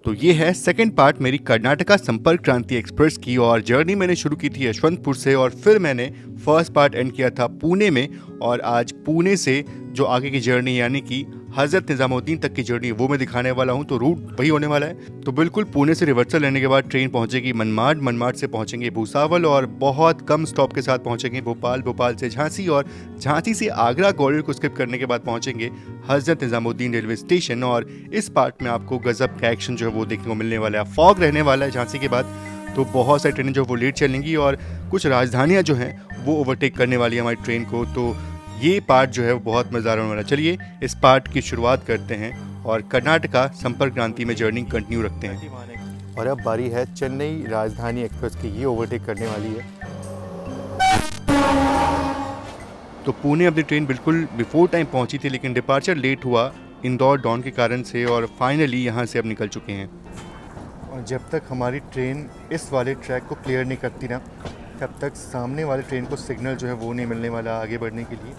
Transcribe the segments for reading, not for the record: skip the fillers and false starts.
तो ये है सेकंड पार्ट मेरी कर्नाटका संपर्क क्रांति एक्सप्रेस की। और जर्नी मैंने शुरू की थी यशवंतपुर से और फिर मैंने फर्स्ट पार्ट एंड किया था पुणे में। और आज पुणे से जो आगे की जर्नी यानी कि हज़रत निज़ामुद्दीन तक की जर्नी वो मैं दिखाने वाला हूँ। तो रूट वही होने वाला है। तो बिल्कुल पुणे से रिवर्सल लेने के बाद ट्रेन पहुँचेगी मनमाड, मनमाड से पहुँचेंगे भूसावल और बहुत कम स्टॉप के साथ पहुँचेंगे भोपाल, भोपाल से झांसी और झांसी से आगरा ग्वालियर को स्किप करने के बाद पहुँचेंगे हज़रत निज़ामुद्दीन रेलवे स्टेशन। और इस पार्ट में आपको गज़ब का एक्शन जो है वो देखने को मिलने वाला है। फॉग रहने वाला है झांसी के बाद, तो बहुत सारी ट्रेनें जो वो लेट चलेंगी और कुछ राजधानियाँ जो हैं वो ओवरटेक करने वाली है हमारी ट्रेन को। तो ये पार्ट जो है वो बहुत मज़ेदार होने वाला है। चलिए इस पार्ट की शुरुआत करते हैं और कर्नाटका संपर्क क्रांति में जर्नी कंटिन्यू रखते हैं। और अब बारी है चेन्नई राजधानी एक्सप्रेस की, ये ओवरटेक करने वाली है। तो पुणे अपनी ट्रेन बिल्कुल बिफोर टाइम पहुंची थी, लेकिन डिपार्चर लेट हुआ इंदौर डाउन के कारण से और फाइनली यहाँ से अब निकल चुके हैं। और जब तक हमारी ट्रेन इस वाले ट्रैक को क्लियर नहीं करती ना, तब तक सामने वाले ट्रेन को सिग्नल जो है वो नहीं मिलने वाला आगे बढ़ने के लिए।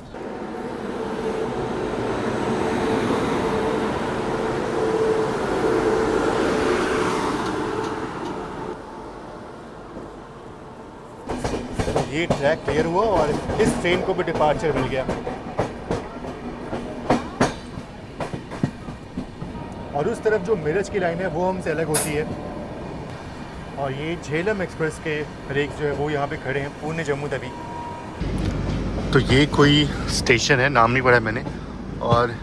ये ट्रैक क्लियर हुआ और इस ट्रेन को भी डिपार्चर मिल गया। और उस तरफ जो मिरज की लाइन है वो हमसे अलग होती है। और ये झेलम एक्सप्रेस के ब्रेक जो है वो यहाँ पे खड़े हैं, पुणे जम्मू तवी। तो ये कोई स्टेशन है, नाम नहीं पढ़ा मैंने। और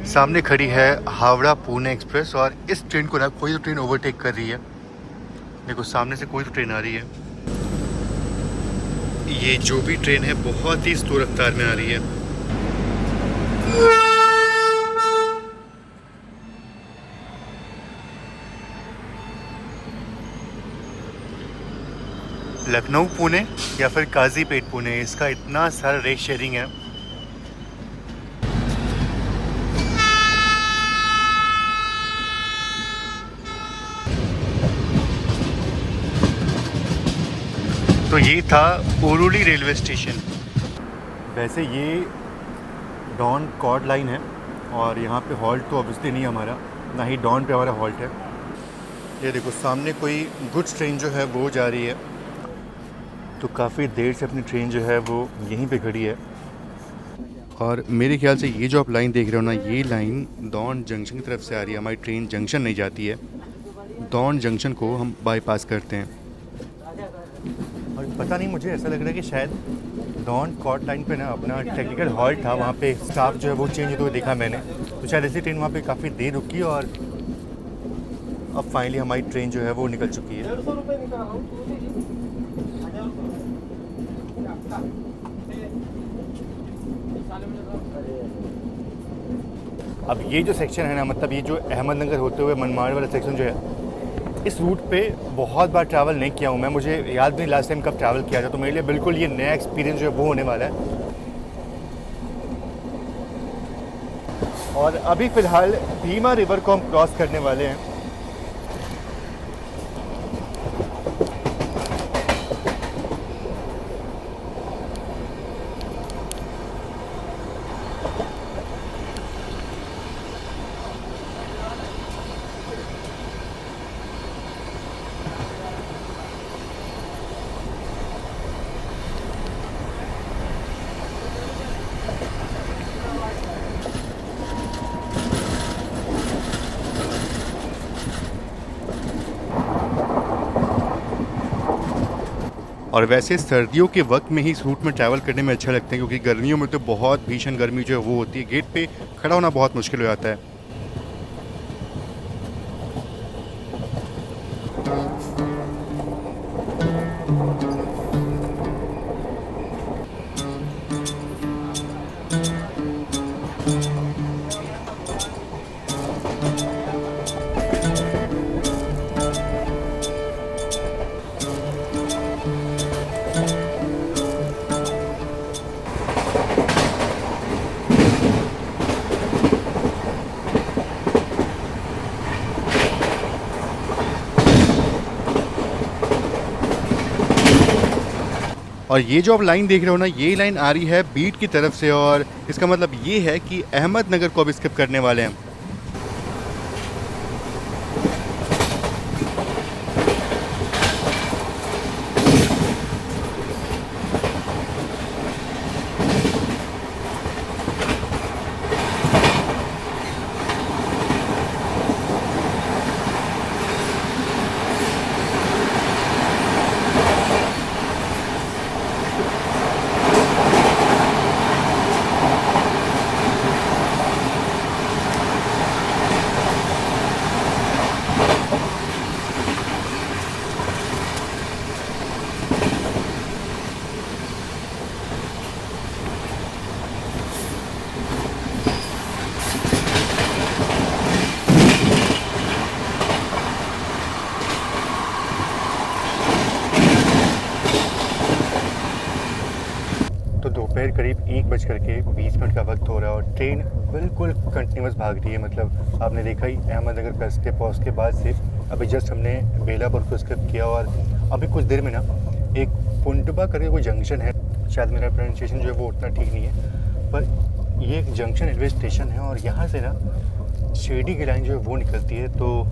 सामने खड़ी है हावड़ा पुणे एक्सप्रेस और इस ट्रेन को ना कोई तो ट्रेन ओवरटेक कर रही है। देखो सामने से कोई तो ट्रेन आ रही है। ये जो भी ट्रेन है बहुत ही स्लो रफ्तार में आ रही है। लखनऊ पुणे या फिर काजीपेट पुणे, इसका इतना सारा रेट शेयरिंग है। तो ये था उरुली रेलवे स्टेशन। वैसे ये डॉन कॉर्ड लाइन है और यहाँ पे हॉल्ट तो ऑब्वियसली नहीं हमारा, ना ही डॉन पे हमारा हॉल्ट है। ये देखो सामने कोई गुड्स ट्रेन जो है वो जा रही है। तो काफ़ी देर से अपनी ट्रेन जो है वो यहीं पे खड़ी है। और मेरे ख्याल से ये जो आप लाइन देख रहे हो ना, ये लाइन दौन जंक्शन की तरफ से आ रही है। हमारी ट्रेन जंक्शन नहीं जाती है, दौन जंक्शन को हम बाईपास करते हैं। और पता नहीं, मुझे ऐसा लग रहा है कि शायद दौन कॉर्ड लाइन पे ना अपना टेक्निकल हॉल्ट था, वहाँ पे स्टाफ जो है वो चेंज होते हुए देखा मैंने। तो शायद ऐसी ट्रेन वहाँ पे काफ़ी देर रुकी और अब फाइनली हमारी ट्रेन जो है वो निकल चुकी है। अब ये जो सेक्शन है ना, मतलब ये जो अहमदनगर होते हुए मनमाड़ वाला सेक्शन जो है, इस रूट पे बहुत बार ट्रैवल नहीं किया हूँ मैं। मुझे याद नहीं लास्ट टाइम कब ट्रैवल किया था, तो मेरे लिए बिल्कुल ये नया एक्सपीरियंस जो है वो होने वाला है। और अभी फ़िलहाल भीमा रिवर को हम क्रॉस करने वाले हैं। और वैसे सर्दियों के वक्त में ही इस रूट में ट्रैवल करने में अच्छा लगता है, क्योंकि गर्मियों में तो बहुत भीषण गर्मी जो है वो होती है। गेट पे खड़ा होना बहुत मुश्किल हो जाता है। और ये जो आप लाइन देख रहे हो ना, ये लाइन आ रही है बीट की तरफ से और इसका मतलब ये है कि अहमदनगर को अब स्किप करने वाले हैं। दोपहर करीब 1:20 का वक्त हो रहा है और ट्रेन बिल्कुल कंटिन्यूस भाग रही है। मतलब आपने देखा ही अहमदनगर का स्किप और उसके बाद से अभी जस्ट हमने बेलापुर को स्किप किया और अभी कुछ देर में ना एक पुंटबा करके कोई जंक्शन है, शायद मेरा प्रोनाउंसिएशन जो है वो उतना ठीक नहीं है, पर ये एक जंक्शन रेलवे स्टेशन है और यहाँ से ना शिरडी की लाइन जो है वो निकलती है। तो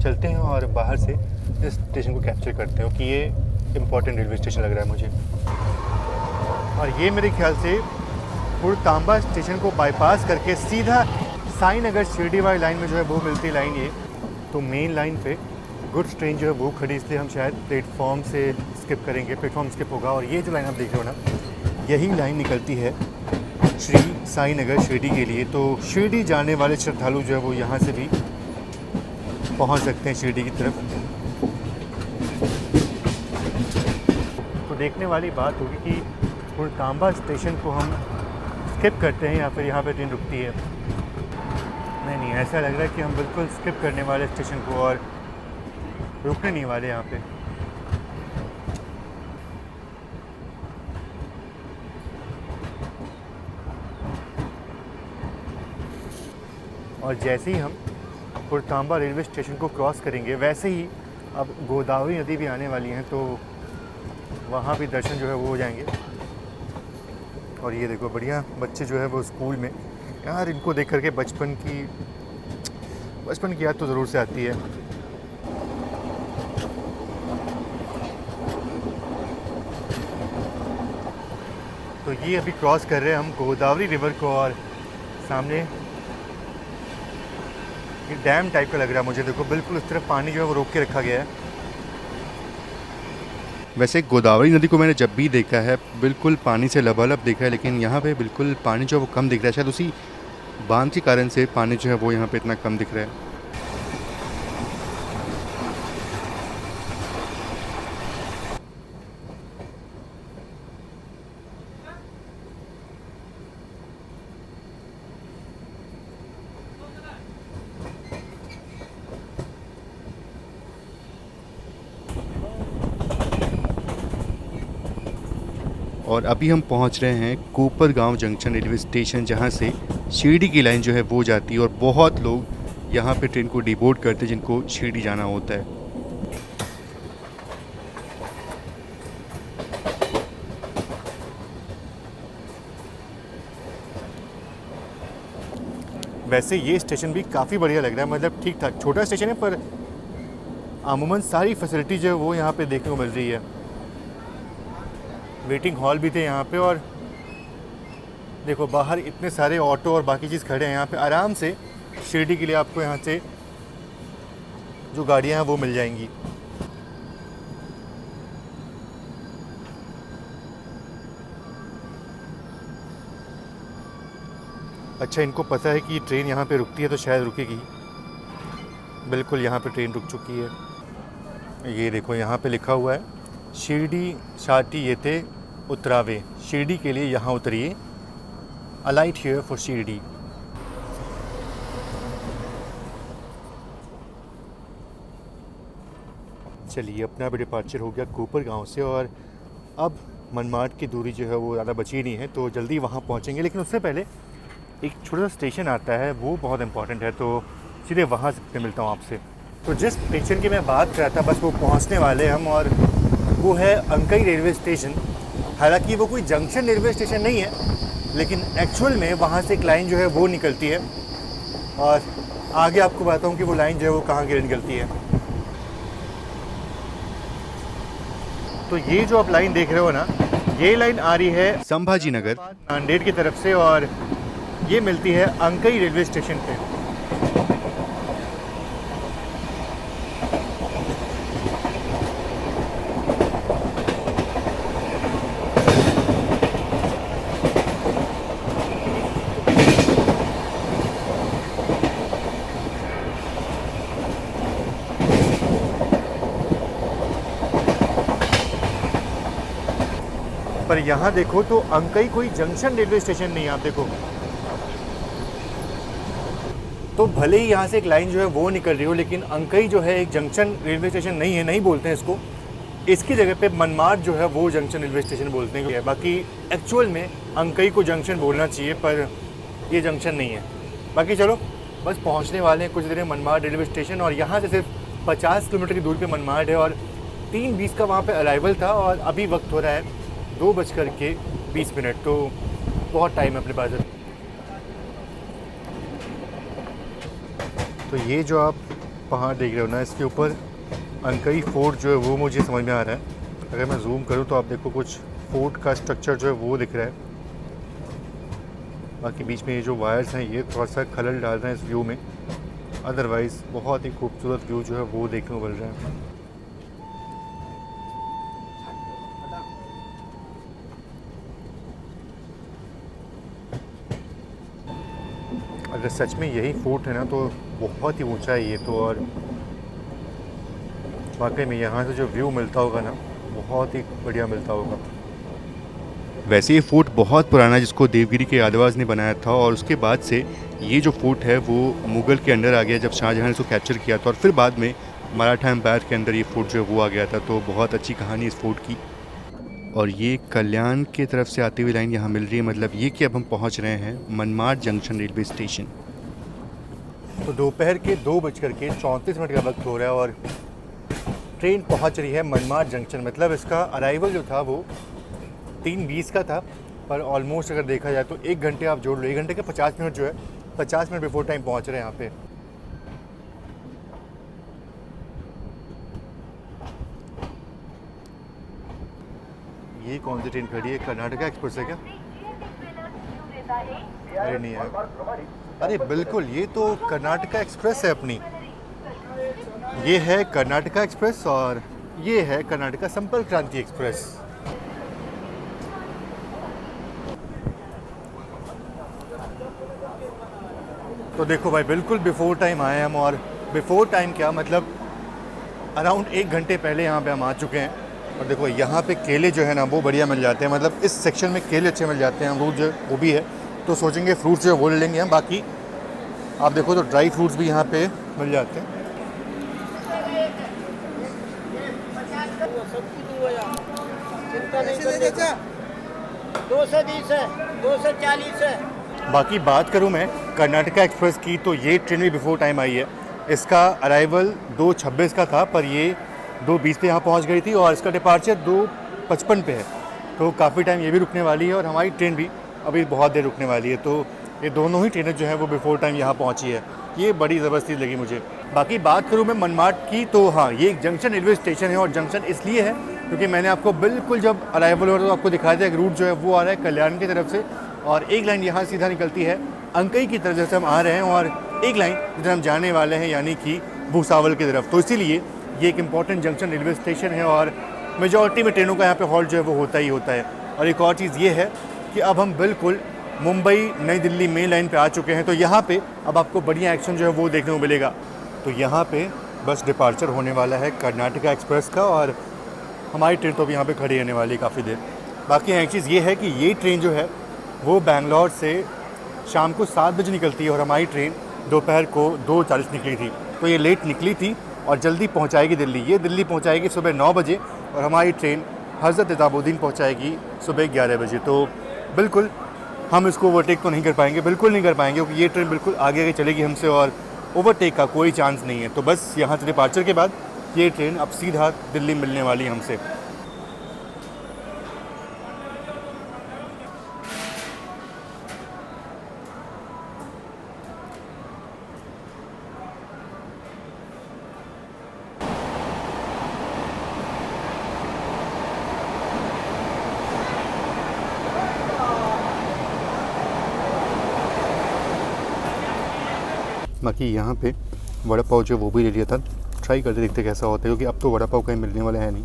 चलते हैं और बाहर से इस स्टेशन को कैप्चर करते हैं, क्योंकि ये इम्पॉर्टेंट रेलवे स्टेशन लग रहा है मुझे। और ये मेरे ख्याल से पुरतांबा स्टेशन को बाईपास करके सीधा साईनगर शिरडी वाली लाइन में जो है वो मिलती लाइन ये। तो मेन लाइन पे गुड्स ट्रेन जो है वो खड़ी, इसलिए हम शायद प्लेटफॉर्म से स्किप करेंगे, प्लेटफॉर्म स्किप होगा। और ये जो लाइन आप देख रहे हो ना, यही लाइन निकलती है श्री साईनगर शिरडी के लिए। तो शिरडी जाने वाले श्रद्धालु जो है वो यहाँ से भी पहुँच सकते हैं शिरडी की तरफ। तो देखने वाली बात होगी कि पुरतांबा स्टेशन को हम स्किप करते हैं या फिर यहाँ पे ट्रेन रुकती है। नहीं, ऐसा लग रहा है कि हम बिल्कुल स्किप करने वाले स्टेशन को और रुकने नहीं वाले यहाँ पे। और जैसे ही हम पुरतांबा रेलवे स्टेशन को क्रॉस करेंगे वैसे ही अब गोदावरी नदी भी आने वाली हैं, तो वहाँ भी दर्शन जो है वो हो जाएंगे। और ये देखो बढ़िया बच्चे जो है वो स्कूल में, यार इनको देख करके बचपन की याद तो ज़रूर से आती है। तो ये अभी क्रॉस कर रहे हैं हम गोदावरी रिवर को और सामने ये डैम टाइप का लग रहा है मुझे। देखो बिल्कुल उस तरफ पानी जो है वो रोक के रखा गया है। वैसे गोदावरी नदी को मैंने जब भी देखा है बिल्कुल पानी से लबालब देखा है, लेकिन यहाँ पे बिल्कुल पानी जो है वो कम दिख रहा है। शायद उसी बांध के कारण से पानी जो है वो यहाँ पे इतना कम दिख रहा है। और अभी हम पहुंच रहे हैं कोपरगांव जंक्शन रेलवे स्टेशन, जहां से शिरडी की लाइन जो है वो जाती है और बहुत लोग यहां पे ट्रेन को डिबोर्ड करते हैं जिनको शिरडी जाना होता है। वैसे ये स्टेशन भी काफ़ी बढ़िया लग रहा है, मतलब ठीक ठाक छोटा स्टेशन है पर अमूमन सारी फैसिलिटी जो है वो यहाँ पे देखने को मिल रही है। वेटिंग हॉल भी थे यहाँ पे और देखो बाहर इतने सारे ऑटो और बाकी चीज़ खड़े हैं यहाँ पे। आराम से शिरडी के लिए आपको यहाँ से जो गाड़ियाँ हैं वो मिल जाएंगी। अच्छा, इनको पता है कि ट्रेन यहाँ पे रुकती है तो शायद रुकेगी। बिल्कुल यहाँ पे ट्रेन रुक चुकी है। ये देखो यहाँ पे लिखा हुआ है शिरडी शाटी येते उतरावे, शिरडी के लिए यहाँ उतरिए, अलाइट हियर फॉर शिरडी। चलिए अपना भी डिपार्चर हो गया कोपरगांव से और अब मनमाड की दूरी जो है वो ज़्यादा बची नहीं है, तो जल्दी वहाँ पहुँचेंगे। लेकिन उससे पहले एक छोटा सा स्टेशन आता है, वो बहुत इंपॉर्टेंट है, तो सीधे वहाँ से मिलता हूँ आपसे। तो जिस स्टेशन की मैं बात कर रहा था बस वो पहुँचने वाले हम, और वो है अंकई रेलवे स्टेशन। हालांकि वो कोई जंक्शन रेलवे स्टेशन नहीं है, लेकिन एक्चुअल में वहाँ से एक लाइन जो है वो निकलती है और आगे आपको बताता हूँ कि वो लाइन जो है वो कहाँ के लिए निकलती है। तो ये जो आप लाइन देख रहे हो ना, ये लाइन आ रही है संभाजी नगर नांदेड़ की तरफ से और ये मिलती है अंकई रेलवे स्टेशन पे। पर यहाँ देखो तो अंकई कोई जंक्शन रेलवे स्टेशन नहीं है। आप देखो तो भले ही यहाँ से एक लाइन जो है वो निकल रही हो, लेकिन अंकई जो है एक जंक्शन रेलवे स्टेशन नहीं है, नहीं बोलते हैं इसको। इसकी जगह पे मनमाड जो है वो जंक्शन रेलवे स्टेशन बोलते हैं, बाकी एक्चुअल में अंकई को जंक्शन बोलना चाहिए, पर ये जंक्शन नहीं है। बाकी चलो बस पहुंचने वाले हैं कुछ देर में मनमाड रेलवे स्टेशन, और यहाँ से सिर्फ 50 किलोमीटर की दूरी पे मनमाड है, और 3:20 का वहाँ पे अराइवल था, और अभी वक्त हो रहा है 2:20, तो बहुत टाइम है अपने पास। तो ये जो आप पहाड़ देख रहे हो ना, इसके ऊपर अंकई फोर्ट जो है वो मुझे समझ में आ रहा है। अगर मैं जूम करूँ तो आप देखो कुछ फोर्ट का स्ट्रक्चर जो है वो दिख रहा है। बाकी बीच में ये जो वायर्स हैं ये थोड़ा सा खलल डाल रहे हैं इस व्यू में, अदरवाइज़ बहुत ही खूबसूरत व्यू जो है वो देखने को मिल रहा है। अगर सच में यही फोर्ट है ना तो बहुत ही ऊंचा है ये तो, और वाकई में यहाँ से जो व्यू मिलता होगा ना बहुत ही बढ़िया मिलता होगा। वैसे ये फोर्ट बहुत पुराना है, जिसको देवगिरी के यादवास ने बनाया था, और उसके बाद से ये जो फोर्ट है वो मुग़ल के अंडर आ गया जब शाहजहाँ ने इसको कैप्चर किया था, और फिर बाद में मराठा एम्पायर के अंदर ये फोर्ट जो है वो आ गया था। तो बहुत अच्छी कहानी इस फोर्ट की। और ये कल्याण की तरफ से आती हुई लाइन यहाँ मिल रही है, मतलब ये कि अब हम पहुँच रहे हैं मनमाड जंक्शन रेलवे स्टेशन। तो दोपहर के 2:34 का वक्त हो रहा है, और ट्रेन पहुँच रही है मनमाड जंक्शन। मतलब इसका अराइवल जो था वो 3:20 का था, पर ऑलमोस्ट अगर देखा जाए तो 1 घंटे आप जोड़ लो, 1 घंटे के 50 मिनट जो है 50 मिनट बिफोर टाइम पहुंच रहे हैं यहाँ पे। ये कौन सी ट्रेन खड़ी है? कर्नाटका एक्सप्रेस है क्या? अरे नहीं है, अरे बिल्कुल ये तो कर्नाटका एक्सप्रेस है अपनी। ये है कर्नाटका एक्सप्रेस और ये है कर्नाटका संपर्क क्रांति एक्सप्रेस। तो देखो भाई बिल्कुल बिफोर टाइम आए हम, और बिफोर टाइम क्या मतलब अराउंड 1 घंटे पहले यहाँ पे हम आ चुके हैं। और देखो यहाँ पे केले जो है ना वो बढ़िया मिल जाते हैं, मतलब इस सेक्शन में केले अच्छे मिल जाते हैं, अमरूद जो वो भी है, तो सोचेंगे फ्रूट्स जो है वो ले लेंगे हम। बाकी आप देखो तो ड्राई फ्रूट्स भी यहाँ पे मिल जाते हैं। बाकी बात करूँ मैं कर्नाटका एक्सप्रेस की, तो ये ट्रेन भी बिफोर टाइम आई है। इसका अराइवल 2:26 का था, पर ये 2:20 पे यहाँ पहुँच गई थी, और इसका डिपार्चर 2:55 पे है, तो काफ़ी टाइम ये भी रुकने वाली है, और हमारी ट्रेन भी अभी बहुत देर रुकने वाली है। तो ये दोनों ही ट्रेनें जो हैं वो बिफोर टाइम यहाँ पहुँची है, ये बड़ी ज़बरदस्त चीज़ लगी मुझे। बाकी बात करूँ मैं मनमाड की, तो हाँ ये एक जंक्शन रेलवे स्टेशन है, और जंक्शन इसलिए है क्योंकि मैंने आपको बिल्कुल जब अराइवल हो रहा तो आपको दिखाया था एक रूट जो है वो आ रहा है कल्याण की तरफ से, और एक लाइन यहाँ सीधा निकलती है अंकई की तरफ जैसे हम आ रहे हैं, और एक लाइन जिधर हम जाने वाले हैं यानी कि भूसावल की तरफ। तो इसीलिए ये एक इम्पॉर्टेंट जंक्शन रेलवे स्टेशन है, और मेजॉरिटी में ट्रेनों का यहाँ पे हॉल्ट जो है वो होता ही होता है। और एक और चीज़ ये है कि अब हम बिल्कुल मुंबई नई दिल्ली मेन लाइन पे आ चुके हैं, तो यहाँ पे अब आपको बढ़िया एक्शन जो है वो देखने को मिलेगा। तो यहाँ पे बस डिपार्चर होने वाला है कर्नाटका एक्सप्रेस का, और हमारी ट्रेन तो अभी यहाँ पे खड़ी रहने वाली है काफ़ी देर। बाकी एक चीज़ ये है कि ये ट्रेन जो है वो बेंगलोर से शाम को 7 बजे निकलती है, और हमारी ट्रेन दोपहर को 2:40 निकली थी, तो ये लेट निकली थी और जल्दी पहुंचाएगी दिल्ली। ये दिल्ली पहुंचाएगी सुबह 9 बजे, और हमारी ट्रेन हज़रत निज़ामुद्दीन पहुंचाएगी सुबह 11 बजे। तो बिल्कुल हम इसको ओवरटेक तो नहीं कर पाएंगे, बिल्कुल नहीं कर पाएंगे, क्योंकि ये ट्रेन बिल्कुल आगे आगे चलेगी हमसे, और ओवरटेक का कोई चांस नहीं है। तो बस यहाँ से डिपार्चर के बाद ये ट्रेन अब सीधा दिल्ली मिलने वाली है हमसे। बाकी यहाँ पे वड़ा पाव जो वो भी ले लिया था, ट्राई करते देखते कैसा होता है, क्योंकि अब तो वड़ा पाव कहीं मिलने वाला है नहीं।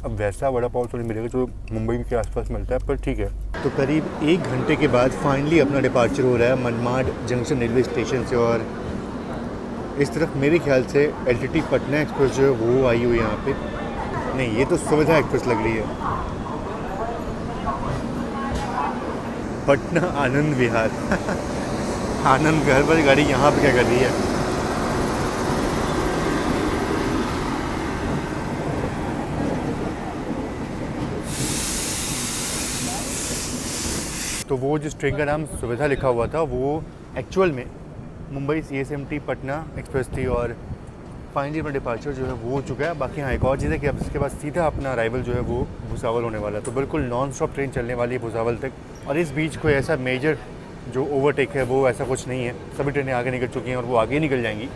अब वैसा वड़ा पाव तो नहीं मिलेगा जो मुंबई के आसपास मिलता है, पर ठीक है। तो करीब 1 घंटे के बाद फाइनली अपना डिपार्चर हो रहा है मनमाड जंक्शन रेलवे स्टेशन से, और इस तरफ मेरे ख्याल से LTT पटना एक्सप्रेस जो है वो आई हुई है यहाँ पे। नहीं, ये तो सुविधा एक्सप्रेस लग रही है। पटना आनंद विहार आनंद विहार वाली गाड़ी यहाँ पे क्या कर रही है? तो वो जिस ट्रेन का नाम सुविधा लिखा हुआ था वो एक्चुअल में मुंबई CSMT पटना एक्सप्रेस थी और फाइनली अपना डिपार्चर जो है वो हो चुका है। बाकी हाँ एक और चीज़ है कि अब इसके बाद सीधा अपना अराइवल जो है वो भुसावल होने वाला है, तो बिल्कुल नॉन स्टॉप ट्रेन चलने वाली है भुसावल तक। और इस बीच कोई ऐसा मेजर जो ओवरटेक है वो ऐसा कुछ नहीं है, सभी ट्रेनें आगे निकल चुकी हैं और वो आगे निकल जाएंगी।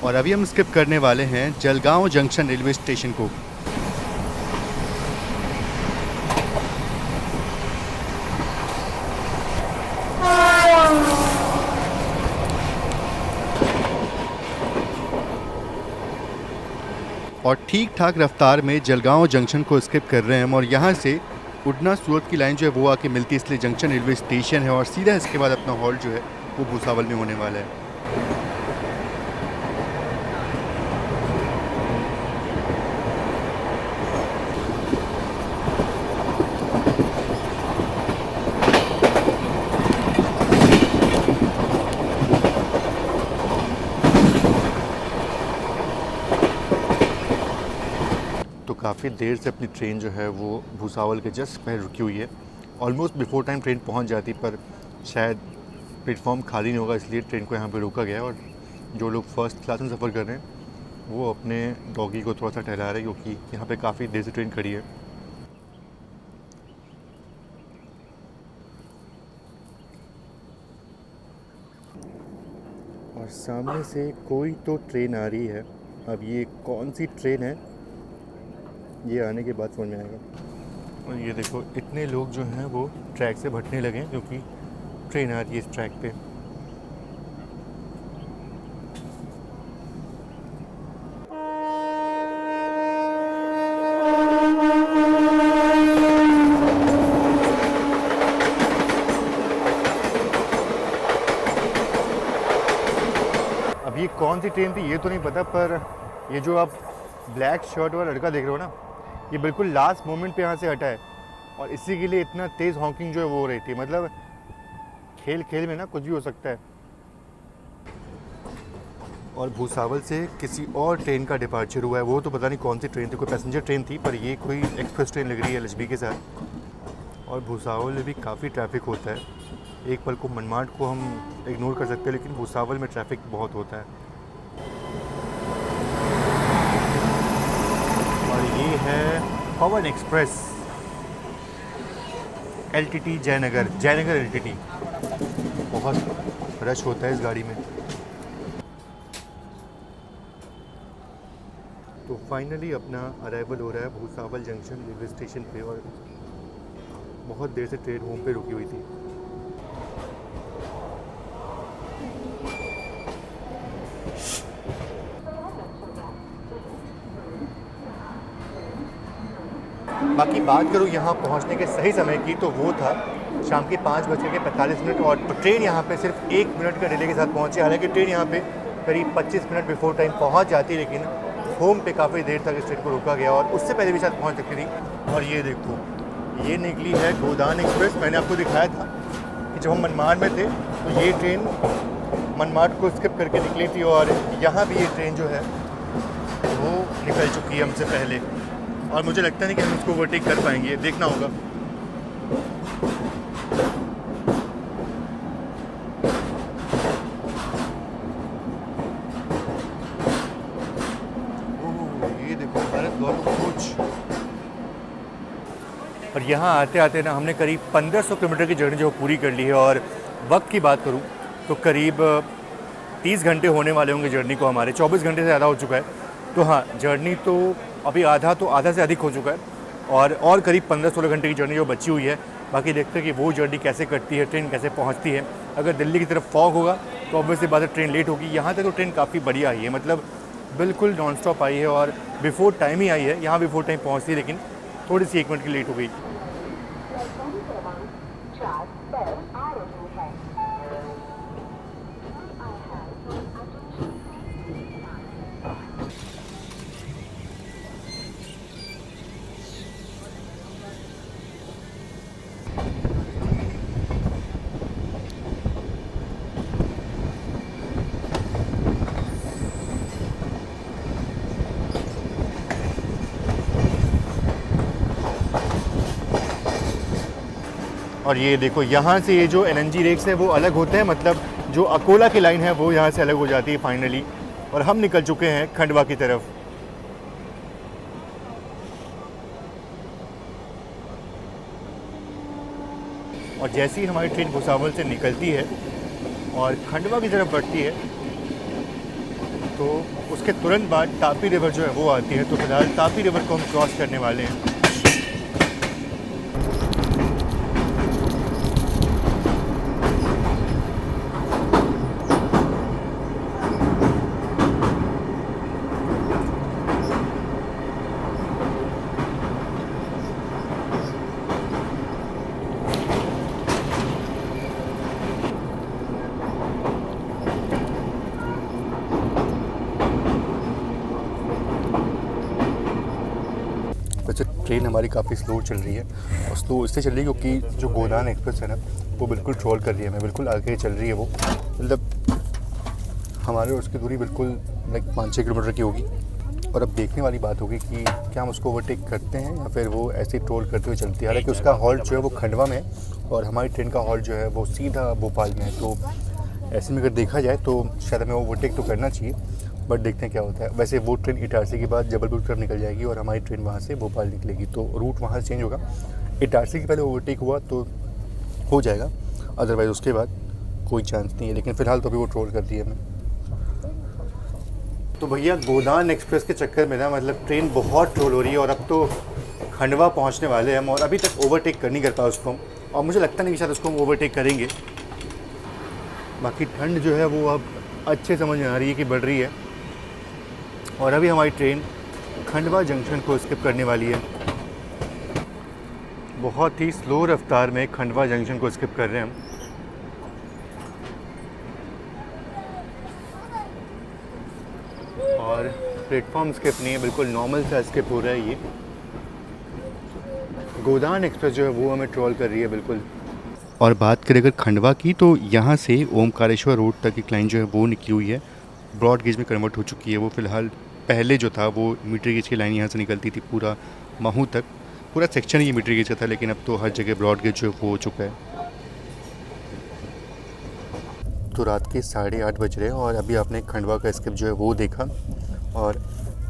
और अभी हम स्किप करने वाले हैं जलगांव जंक्शन रेलवे स्टेशन को। और ठीक ठाक रफ्तार में जलगांव जंक्शन को स्किप कर रहे हैं हम, और यहाँ से उड़ना सूरत की लाइन जो है वो आके मिलती है, इसलिए जंक्शन रेलवे स्टेशन है और सीधा इसके बाद अपना हॉल्ट जो है वो भुसावल में होने वाला है। तो काफ़ी देर से अपनी ट्रेन जो है वो भुसावल के जस्ट पहले रुकी हुई है। ऑलमोस्ट बिफोर टाइम ट्रेन पहुंच जाती, पर शायद प्लेटफॉर्म खाली नहीं होगा इसलिए ट्रेन को यहाँ पे रोका गया है। और जो लोग फर्स्ट क्लास में सफ़र कर रहे हैं वो अपने डॉगी को थोड़ा सा टहला रहे हैं क्योंकि यहाँ पे काफ़ी देर से ट्रेन खड़ी है। और सामने से कोई तो ट्रेन आ रही है, अब ये कौन सी ट्रेन है ये आने के बाद समझ में आएगा। और ये देखो इतने लोग जो हैं वो ट्रैक से भटने लगे हैं क्योंकि ट्रेन आ रही है इस ट्रैक पे। अब ये कौन सी ट्रेन थी ये तो नहीं पता, पर ये जो आप ब्लैक शर्ट वाला लड़का देख रहे हो ना, ये बिल्कुल लास्ट मोमेंट पे यहाँ से हटा है और इसी के लिए इतना तेज़ हॉकिंग जो है वो हो रही थी। मतलब खेल खेल में ना कुछ भी हो सकता है। और भुसावल से किसी और ट्रेन का डिपार्चर हुआ है, वो तो पता नहीं कौन सी ट्रेन थी, कोई पैसेंजर ट्रेन थी, पर ये कोई एक्सप्रेस ट्रेन लग रही है LHB के साथ। और भुसावल में भी काफ़ी ट्रैफिक होता है। एक पल को मनमाड को हम इग्नोर कर सकते हैं, लेकिन भुसावल में ट्रैफिक बहुत होता है। और ये है पवन एक्सप्रेस LTT जयनगर LTT। बहुत रश होता है इस गाड़ी में। तो फाइनली अपना अराइवल हो रहा है भुसावल जंक्शन रेलवे स्टेशन पे, और बहुत देर से ट्रेन होम पे रुकी हुई थी। बाकी बात करूँ यहाँ पहुँचने के सही समय की, तो वो था शाम के 5:45, और ट्रेन यहाँ पे सिर्फ 1 मिनट का डिले के साथ पहुँची। हालांकि ट्रेन यहाँ पे करीब 25 मिनट बिफोर टाइम पहुँच जाती, लेकिन होम पे काफ़ी देर तक इस ट्रेन को रोका गया और उससे पहले भी शायद पहुँच सकती थी। और ये देखो ये निकली है गोदान एक्सप्रेस। मैंने आपको दिखाया था कि जब हम मनमाड में थे तो ये ट्रेन मनमाड को स्किप करके निकली थी, और यहाँ भी ये ट्रेन जो है वो निकल चुकी है हमसे पहले, और मुझे लगता नहीं कि हम इसको ओवरटेक कर पाएंगे, देखना होगा। ये देखो भारत गौरव कोच। और यहाँ आते आते ना हमने करीब 1500 किलोमीटर की जर्नी जो पूरी कर ली है। और वक्त की बात करूँ तो करीब 30 घंटे होने वाले होंगे जर्नी को हमारे, 24 घंटे से ज़्यादा हो चुका है। तो हाँ, जर्नी तो अभी आधा से अधिक हो चुका है, और करीब 15-16 घंटे की जर्नी जो बची हुई है। बाकी देखते हैं कि वो जर्नी कैसे कटती है, ट्रेन कैसे पहुंचती है। अगर दिल्ली की तरफ फॉग होगा तो ऑब्वियसली बात है ट्रेन लेट होगी। यहाँ तक तो ट्रेन काफ़ी बढ़िया आई है, मतलब बिल्कुल नॉन स्टॉप आई है और बिफोर टाइम ही आई है। यहाँ बिफोर टाइम पहुँचती है, लेकिन थोड़ी सी 1 मिनट की लेट हो गई। और ये देखो यहाँ से ये जो LNG रेक्स है वो अलग होते हैं, मतलब जो अकोला की लाइन है वो यहाँ से अलग हो जाती है फाइनली। और हम निकल चुके हैं खंडवा की तरफ। और जैसे ही हमारी ट्रेन भुसावल से निकलती है और खंडवा की तरफ बढ़ती है तो उसके तुरंत बाद तापी रिवर जो है वो आती है। तो फिलहाल तापी रिवर को हम क्रॉस करने वाले हैं। वैसे ट्रेन हमारी काफ़ी स्लो चल रही है, और स्लो इसलिए चल रही है क्योंकि जो गोदान एक्सप्रेस है ना वो बिल्कुल ट्रोल कर रही है, मैं बिल्कुल आगे चल रही है वो, मतलब हमारे उसकी दूरी बिल्कुल लाइक 5-6 किलोमीटर की होगी। और अब देखने वाली बात होगी कि क्या हम उसको ओवरटेक करते हैं या फिर वो ऐसे ही ट्रोल करते हुए चलती है। हालांकि उसका हॉल्ट जो है वो खंडवा में है और हमारी ट्रेन का हॉल्ट जो है वो सीधा भोपाल में है। तो ऐसे में अगर देखा जाए तो शायद हमें ओवरटेक तो करना चाहिए, बट देखते हैं क्या होता है। वैसे वो ट्रेन इटारसी के बाद जबलपुर की तरफ निकल जाएगी और हमारी ट्रेन वहाँ से भोपाल निकलेगी, तो रूट वहाँ से चेंज होगा। इटारसी के पहले ओवरटेक हुआ तो हो जाएगा, अदरवाइज़ उसके बाद कोई चांस नहीं है। लेकिन फ़िलहाल तो अभी वो ट्रोल कर दिया हमें। तो भैया गोदान एक्सप्रेस के चक्कर में ना मतलब ट्रेन बहुत ट्रोल हो रही है, और अब तो खंडवा पहुँचने वाले हैं हम, और अभी तक ओवरटेक कर नहीं कर पाए उसको हम, और मुझे लगता नहीं कि शायद उसको हम ओवरटेक करेंगे। बाकी ठंड जो है वो अब अच्छे समझ में आ रही है कि बढ़ रही है, और अभी हमारी ट्रेन खंडवा जंक्शन को स्किप करने वाली है। बहुत ही स्लो रफ्तार में खंडवा जंक्शन को स्किप कर रहे हैं हम। और प्लेटफॉर्म स्किप नहीं है, बिल्कुल नॉर्मल सा स्किप हो रहा है ये। गोदान एक्सप्रेस जो है वो हमें ट्रोल कर रही है बिल्कुल। और बात करें अगर खंडवा की, तो यहाँ से ओमकारेश्वर रोड तक की लाइन जो है वो निकली हुई है, ब्रॉड गेज में कन्वर्ट हो चुकी है वो। फ़िलहाल पहले जो था वो मीटर गेज की लाइन यहाँ से निकलती थी पूरा महू तक, पूरा सेक्शन ये मीटर गेज का था, लेकिन अब तो हर जगह ब्रॉड गेज जो है वो हो चुका है। तो रात के 8:30 बज रहे हैं और अभी आपने खंडवा का स्किप जो है वो देखा, और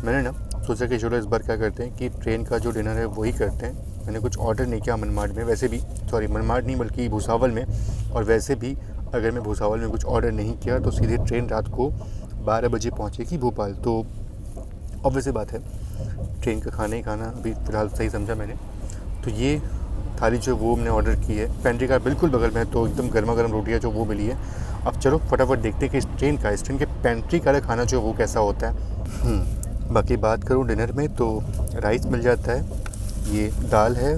मैंने ना सोचा कि चलो इस बार क्या करते हैं कि ट्रेन का जो डिनर है वही करते हैं। मैंने कुछ ऑर्डर नहीं किया मनमाड में, वैसे भी सॉरी मनमाड नहीं बल्कि भुसावल में, और वैसे भी अगर मैं भुसावल में कुछ ऑर्डर नहीं किया तो सीधे ट्रेन रात को 12 बजे पहुँचेगी भोपाल। तो ऑब्वियस बात है ट्रेन का खाना ही खाना अभी फ़िलहाल सही समझा मैंने। तो ये थाली जो वो हमने ऑर्डर की है, पेंट्री कार बिल्कुल बगल में है, तो एकदम गर्मा गर्म रोटियाँ जो वो मिली है। अब चलो फटाफट देखते हैं कि इस ट्रेन के पेंट्री कार खाना जो है वो कैसा होता है। बाकी बात करूँ डिनर में तो राइस मिल जाता है, ये दाल है,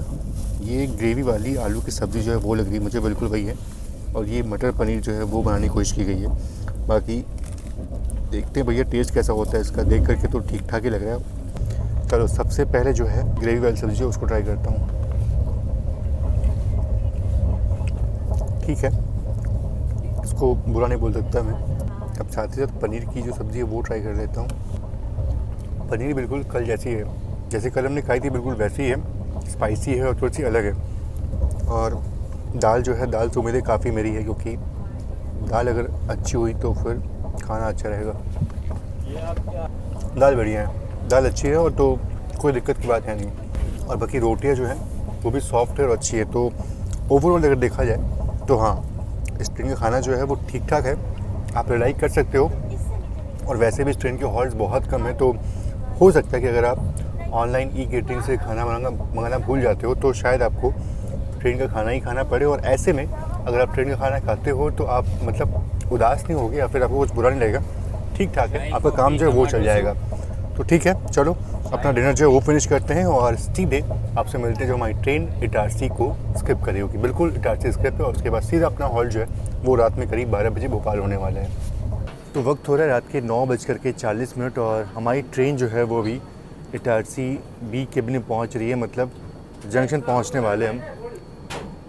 ये ग्रेवी वाली आलू की सब्ज़ी जो है वो लग रही है मुझे बिल्कुल वही है, और ये मटर पनीर जो है वो बनाने की कोशिश की गई है। बाकी देखते हैं भैया टेस्ट कैसा होता है इसका, देख करके तो ठीक ठाक ही लग रहा है। चलो सबसे पहले जो है ग्रेवी वाली सब्ज़ी है उसको ट्राई करता हूँ। ठीक है, इसको बुरा नहीं बोल सकता मैं। अब साथ ही साथ पनीर की जो सब्ज़ी है वो ट्राई कर लेता हूँ। पनीर बिल्कुल कल जैसी है, जैसे कल हमने खाई थी बिल्कुल वैसी है, स्पाइसी है और थोड़ी सी अलग है। और दाल जो है, दाल तो उम्मीदें काफ़ी मेरी है, क्योंकि दाल अगर अच्छी हुई तो फिर खाना अच्छा रहेगा। दाल बढ़िया है, दाल अच्छी है, और तो कोई दिक्कत की बात है नहीं। और बाकी रोटियाँ जो है वो भी सॉफ्ट है और अच्छी है। तो ओवरऑल अगर देखा जाए तो हाँ, इस ट्रेन का खाना जो है वो ठीक ठाक है, आप रिलाई कर सकते हो। और वैसे भी इस ट्रेन के हॉल्ट्स बहुत कम है, तो हो सकता है कि अगर आप ऑनलाइन ई केटरिंग से खाना मंगाना भूल जाते हो तो शायद आपको ट्रेन का खाना ही खाना पड़े। और ऐसे में अगर आप ट्रेन का खाना खाते हो तो आप मतलब उदास नहीं होगे या फिर आपको कुछ बुरा नहीं लगेगा, ठीक ठाक है, आपका काम जो है वो चल जाएगा। तो ठीक है, चलो अपना डिनर जो है वो फिनिश करते हैं और सीधे आपसे मिलते हैं जो हमारी ट्रेन इटारसी को स्किप करी होगी। बिल्कुल इटारसी स्किप है, और उसके बाद सीधा अपना हॉल्ट जो है वो रात में करीब 12 बजे भोपाल होने वाला है। तो वक्त हो रहा है रात के 9:40 और हमारी ट्रेन जो है वो भी इटारसी बी केबिन में पहुंच रही है, मतलब जंक्शन पहुंचने वाले हम।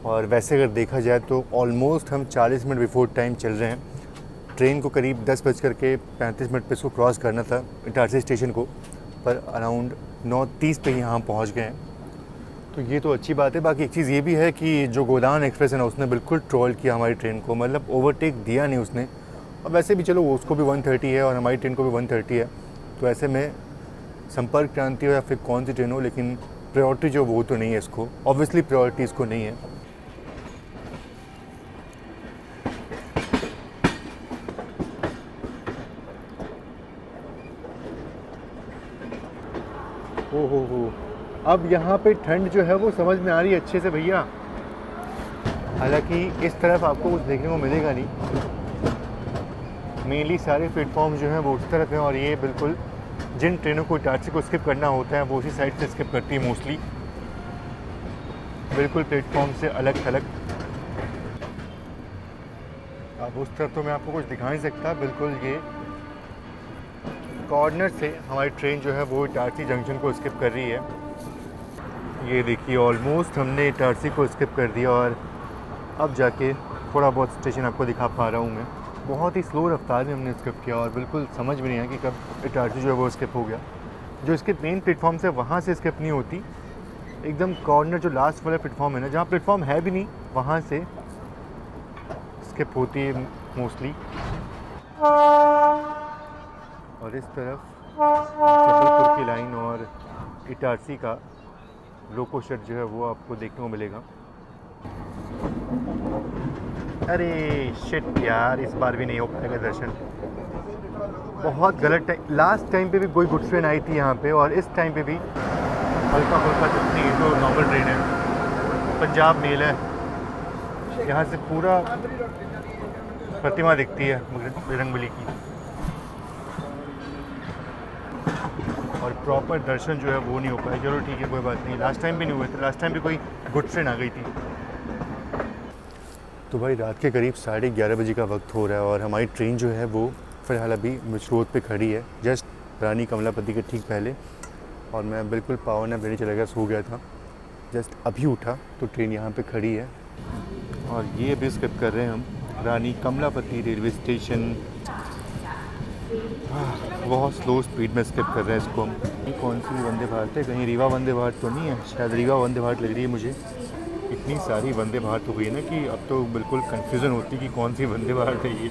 और वैसे अगर देखा जाए तो ऑलमोस्ट हम 40 मिनट बिफोर टाइम चल रहे हैं। ट्रेन को करीब 10:35 पे इसको क्रॉस करना था इटारसी स्टेशन को, पर अराउंड 9:30 पे यहाँ पहुँच गए हैं। तो ये तो अच्छी बात है। बाकी एक चीज़ ये भी है कि जो गोदान एक्सप्रेस है ना, उसने बिल्कुल ट्रोल किया हमारी ट्रेन को, मतलब ओवरटेक दिया नहीं उसने। और वैसे भी चलो उसको भी 130 है और हमारी ट्रेन को भी 130 है, तो ऐसे में संपर्क क्रांति हो या फिर कौन सी ट्रेन हो, लेकिन प्रायोरिटी जो वो तो नहीं है इसको, ऑब्वियसली प्रायोरिटी इसको नहीं है। हो अब यहाँ पे ठंड जो है वो समझ में आ रही है अच्छे से भैया। हालांकि इस तरफ आपको कुछ देखने को मिलेगा नहीं, मेनली सारे प्लेटफॉर्म जो हैं वो उस तरफ हैं, और ये बिल्कुल जिन ट्रेनों को इटारसी को स्किप करना होता है वो उसी साइड से स्किप करती है मोस्टली, बिल्कुल प्लेटफॉर्म से अलग थलग। अब उस तरफ तो मैं आपको कुछ दिखा नहीं सकता, बिल्कुल ये कॉर्नर से हमारी ट्रेन जो है वो इटारसी जंक्शन को स्किप कर रही है। ये देखिए ऑलमोस्ट हमने इटारसी को स्किप कर दिया, और अब जाके थोड़ा बहुत स्टेशन आपको दिखा पा रहा हूँ मैं। बहुत ही स्लो रफ्तार में हमने स्किप किया और बिल्कुल समझ भी नहीं आया कि कब इटारसी जो है वो स्किप हो गया। जो इसके मेन प्लेटफॉर्म से वहाँ से स्किप नहीं होती, एकदम कॉर्नर जो लास्ट वाला प्लेटफॉर्म है ना, जहाँ प्लेटफॉर्म है भी नहीं, वहाँ से स्किप होती है मोस्टली। और इस तरफ जबलपुर की लाइन और इटारसी का लोको शेड जो है वो आपको देखने को मिलेगा। अरे शिट यार, इस बार भी नहीं हो पाएगा दर्शन, बहुत गलत टाइम। लास्ट टाइम पे भी कोई गुड ट्रेन आई थी यहाँ पे, और इस टाइम पे भी हल्का फुल्का चलती है जो नॉर्मल ट्रेन है, पंजाब मेल है। यहाँ से पूरा प्रतिमा दिखती है बजरंगबली की, और प्रॉपर दर्शन जो है वो नहीं हो पाया। चलो ठीक है, कोई बात नहीं, लास्ट टाइम भी नहीं हुए थे, लास्ट टाइम भी कोई गुड ट्रेन आ गई थी। तो भाई रात के करीब 11:30 बजे का वक्त हो रहा है, और हमारी ट्रेन जो है वो फ़िलहाल अभी मिर्च रोड पे खड़ी है, जस्ट रानी कमलापति के ठीक पहले। और मैं बिल्कुल पावर नैप लेने चला गया, सो गया था, जस्ट अभी उठा तो ट्रेन यहाँ पे खड़ी है। और ये अभी स्किप कर रहे हैं हम रानी कमलापति रेलवे स्टेशन। बहुत स्लो स्पीड में स्किप कर रहे हैं इसको हम। कौन सी वंदे भारत है, कहीं रीवा वंदे भारत तो नहीं है? शायद रीवा वंदे भारत लग रही है मुझे। इतनी सारी वंदे भारत हो गई है ना कि अब तो बिल्कुल कंफ्यूजन होती है कि कौन सी वंदे भारत है ये।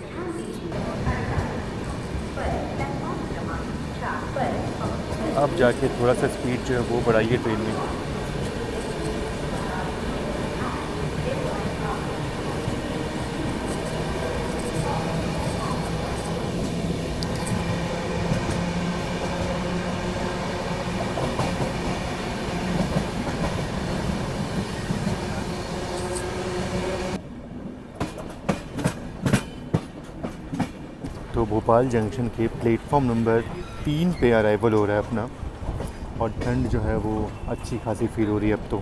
अब जाके थोड़ा सा स्पीड जो है वो बढ़ाइए ट्रेन में। तो भोपाल जंक्शन के प्लेटफॉर्म नंबर 3 पे अराइवल हो रहा है अपना, और ठंड जो है वो अच्छी खासी फील हो रही है अब तो।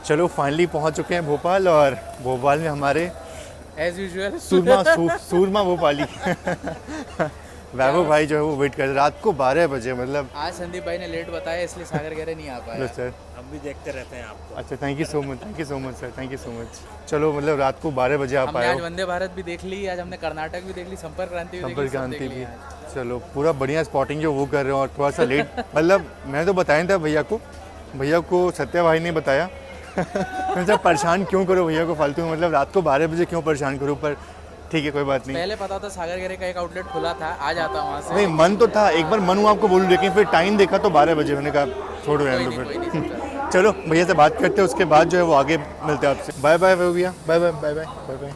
चलो फाइनली पहुंच चुके हैं भोपाल, और भोपाल में हमारे एज यूजुअल सूरमा भोपाली वैभव भाई जो है वो वेट कर रहे रात को 12 बजे। मतलब आज संदीप भाई ने लेट बताया इसलिए सागर गहरे नहीं आ पाया। सर हम भी देखते रहते हैं आपको। अच्छा, thank you so much, thank you so much sir, thank you so much. चलो मतलब रात को 12 बजे आप हमने आए आज हो। वंदे भारत भी देख ली, आज हमने कर्नाटक भी देख ली, संपर्क क्रांति भी देख ली, संपर्क सब क्रांति देख भी। लिया आज। चलो पूरा बढ़िया स्पॉटिंग जो वो कर रहे हो, और थोड़ा सा लेट मतलब मैंने तो बताया था भैया को सत्या भाई ने बताया मैं जब परेशान क्यों करो भैया को फालतू में, मतलब रात को 12 बजे क्यों परेशान करो, पर ठीक है कोई बात नहीं। पहले पता था सागर गहरे का एक आउटलेट खुला था, आ जाता वहाँ से। नहीं मन तो था, एक बार मन हुआ आपको बोलूँ, लेकिन फिर टाइम देखा तो 12 बजे, मैंने कहा छोड़ो कोई रहने नहीं, दो कोई नहीं, फिर चलता। चलो भैया से बात करते हैं, उसके बाद जो है वो आगे मिलते हैं आपसे। बाय बाय भैया, bye bye bye bye bye bye.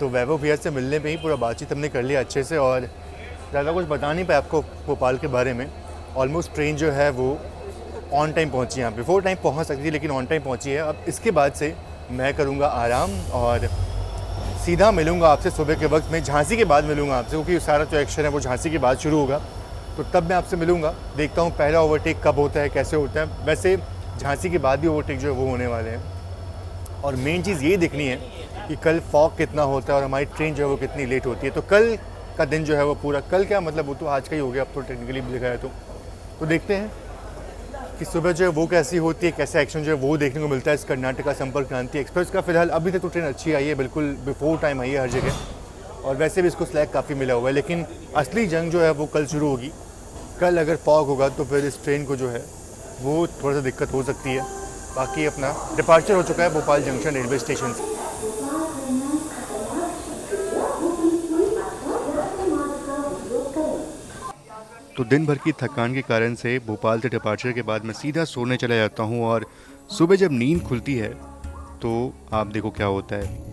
तो वैभव भैया से मिलने पे ही पूरा बातचीत हमने कर लिया अच्छे से, और ज़्यादा कुछ बता नहीं पाया आपको भोपाल के बारे में। ऑलमोस्ट ट्रेन जो है वो ऑन टाइम पहुंची, यहाँ पे 4 टाइम पहुंच सकती थी लेकिन ऑन टाइम पहुंची है। अब इसके बाद से मैं करूँगा आराम, और सीधा मिलूँगा आपसे सुबह के वक्त में, झांसी के बाद मिलूँगा आपसे, क्योंकि सारा जो एक्शन है वो झांसी के बाद शुरू होगा, तो तब मैं आपसे मिलूँगा। देखता हूँ पहला ओवरटेक कब होता है, कैसे होता है। वैसे झांसी के बाद भी ओवरटेक जो है वो होने वाले हैं, और मेन चीज़ ये देखनी है कि कल फॉग कितना होता है और हमारी ट्रेन जो है वो कितनी लेट होती है। तो कल का दिन जो है वो पूरा, कल क्या मतलब वो तो आज का ही हो गया अब तो टेक्निकली भी देखा है तो देखते हैं। कि सुबह जो है वो कैसी होती है, कैसा एक्शन जो है वो देखने को मिलता है इस कर्नाटका संपर्क क्रांति एक्सप्रेस का। फिलहाल अभी तक तो ट्रेन अच्छी आई है, बिल्कुल बिफोर टाइम आई है हर जगह, और वैसे भी इसको स्लैक काफ़ी मिला हुआ है। लेकिन असली जंग जो है वो कल शुरू होगी। कल अगर फॉग होगा तो फिर इस ट्रेन को जो है वो थोड़ा सा दिक्कत हो सकती है। बाकी अपना डिपार्चर हो चुका है भोपाल जंक्शन रेलवे स्टेशन से। तो दिन भर की थकान के कारण से भोपाल से डिपार्चर के बाद मैं सीधा सोने चला जाता हूँ, और सुबह जब नींद खुलती है तो आप देखो क्या होता है।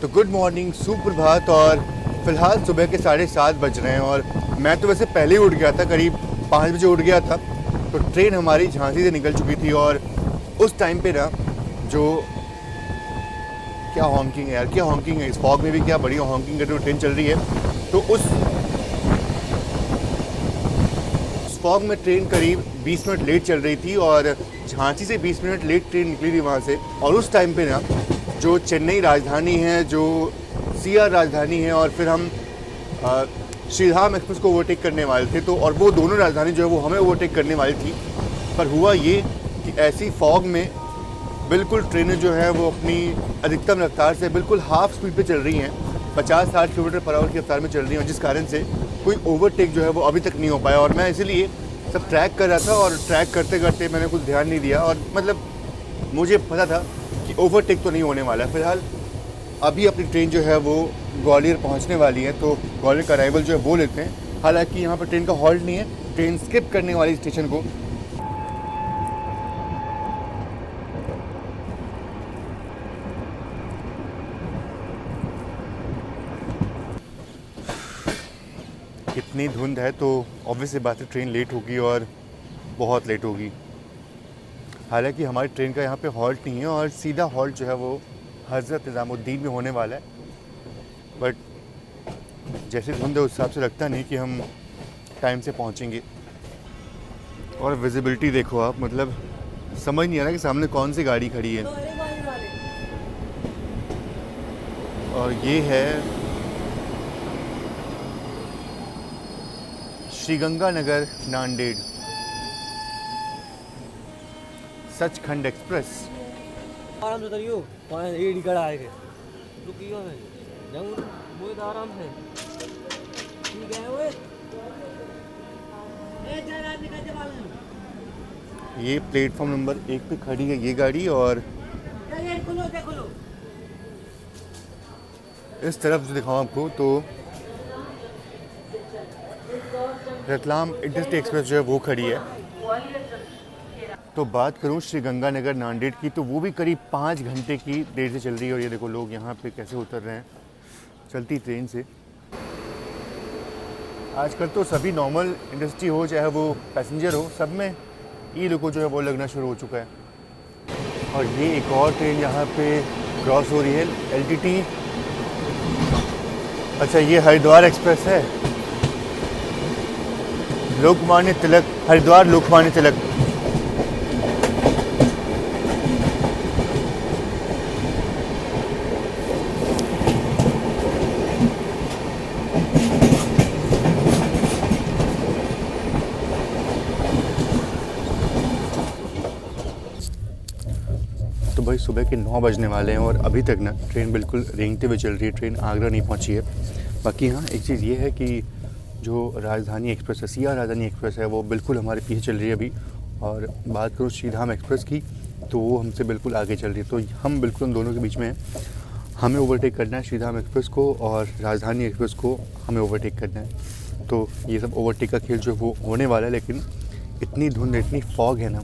तो गुड मॉर्निंग, सुप्रभात। और फिलहाल सुबह के 7:30 बज रहे हैं, और मैं तो वैसे पहले ही उठ गया था, करीब 5 बजे उठ गया था। तो ट्रेन हमारी झांसी से निकल चुकी थी, और उस टाइम पे ना जो क्या हॉन्किंग है यार, क्या हॉन्किंग है, इस फॉग में भी क्या बढ़िया हॉन्किंग करके ट्रेन चल रही है। तो उस फॉग में ट्रेन करीब 20 मिनट लेट चल रही थी, और झांसी से 20 मिनट लेट ट्रेन निकली थी वहाँ से। और उस टाइम पे ना जो चेन्नई राजधानी है, जो सीआर राजधानी है, और फिर हम श्रीधाम एक्सप्रेस को ओवरटेक करने वाले थे। तो और वो दोनों राजधानी जो है वो हमें ओवरटेक करने वाली थी। पर हुआ ये कि ऐसी फॉग में बिल्कुल ट्रेनें जो है वो अपनी अधिकतम रफ्तार से बिल्कुल हाफ स्पीड पे चल रही हैं, 50-60 किलोमीटर पर आवर की रफ्तार में चल रही हैं, और जिस कारण से कोई ओवरटेक जो है वो अभी तक नहीं हो पाया। और मैं इसीलिए सब ट्रैक कर रहा था, और ट्रैक करते करते मैंने कुछ ध्यान नहीं दिया, और मतलब मुझे पता था कि ओवरटेक तो नहीं होने वाला है। फिलहाल अभी अपनी ट्रेन जो है वो ग्वालियर पहुंचने वाली है, तो ग्वालियर का अराइवल जो है वो लेते हैं। हालांकि यहाँ पर ट्रेन का हॉल्ट नहीं है, ट्रेन स्किप करने वाली स्टेशन को। इतनी धुंध है तो ऑब्वियसली बात है ट्रेन लेट होगी, और बहुत लेट होगी। हालांकि हमारी ट्रेन का यहाँ पे हॉल्ट नहीं है, और सीधा हॉल्ट जो है वो हज़रत निज़ामुद्दीन में होने वाला है। बट जैसे धुंध है उस हिसाब से लगता नहीं कि हम टाइम से पहुँचेंगे। और विजिबिलिटी देखो आप, मतलब समझ नहीं आ रहा कि सामने कौन सी गाड़ी खड़ी है। और ये है श्रीगंगानगर नांदेड़ सचखंड एक्सप्रेस। आराम से उतरियो, ये निकल आएगा। रुकियो है जंग बहुत आराम से। ठीक है ओए, ए जरा निकल जा मालूम। ये प्लेटफॉर्म नंबर 1 पे खड़ी है ये गाड़ी, और ये खोलो इस तरफ से दिखाऊं आपको तो रतलाम इंटरसिटी एक्सप्रेस जो है वो खड़ी है। तो बात करूं श्रीगंगानगर नांदेड़ की, तो वो भी करीब 5 घंटे की देर से चल रही है। और ये देखो लोग यहाँ पे कैसे उतर रहे हैं चलती ट्रेन से। आजकल तो सभी नॉर्मल इंडस्ट्री हो चाहे वो पैसेंजर हो, सब में ई लोको जो है वो लगना शुरू हो चुका है। और ये एक और ट्रेन यहाँ पे क्रॉस हो रही है, LTT। अच्छा, ये हरिद्वार एक्सप्रेस है, लोकमान्य तिलक, हरिद्वार लोकमान्य तिलक। तो भाई सुबह के 9 बजने वाले हैं, और अभी तक ना ट्रेन बिल्कुल रेंगते हुए चल रही है। ट्रेन आगरा नहीं पहुंची है। बाकी हाँ, एक चीज़ ये है कि जो राजधानी एक्सप्रेस है, सीआर राजधानी एक्सप्रेस है, वो बिल्कुल हमारे पीछे चल रही है अभी। और बात करूँ श्रीधाम एक्सप्रेस की, तो वो हमसे बिल्कुल आगे चल रही है। तो हम बिल्कुल उन दोनों के बीच में हैं। हमें ओवरटेक करना है श्रीधाम एक्सप्रेस को, और राजधानी एक्सप्रेस को हमें ओवरटेक करना है। तो ये सब ओवरटेक का खेल जो वो होने वाला है। लेकिन इतनी धुंध, इतनी फॉग है ना,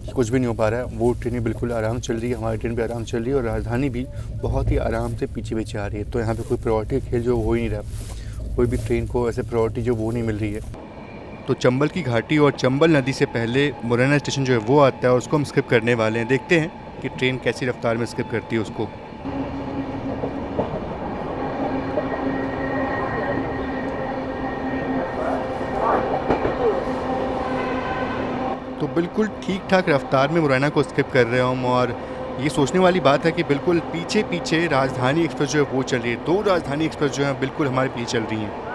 कुछ भी नहीं हो पा रहा है। वो ट्रेनें बिल्कुल आराम चल रही है, हमारी ट्रेन भी आराम चल रही है, और राजधानी भी बहुत ही आराम से पीछे पीछे आ रही है। तो यहाँ पे कोई प्रायोरिटी खेल जो हो ही नहीं रहा, कोई भी ट्रेन को ऐसे प्रायोरिटी जो वो नहीं मिल रही है। तो चंबल की घाटी और चंबल नदी से पहले मुरैना स्टेशन जो है वो आता है, और उसको हम स्किप करने वाले हैं। देखते हैं कि ट्रेन कैसी रफ्तार में स्किप करती है उसको। तो बिल्कुल ठीक ठाक रफ्तार में मुरैना को स्किप कर रहे हैं हम, और ये सोचने वाली बात है कि बिल्कुल पीछे पीछे राजधानी एक्सप्रेस जो है वो चल रही है। 2 राजधानी एक्सप्रेस जो है बिल्कुल हमारे पीछे चल रही हैं।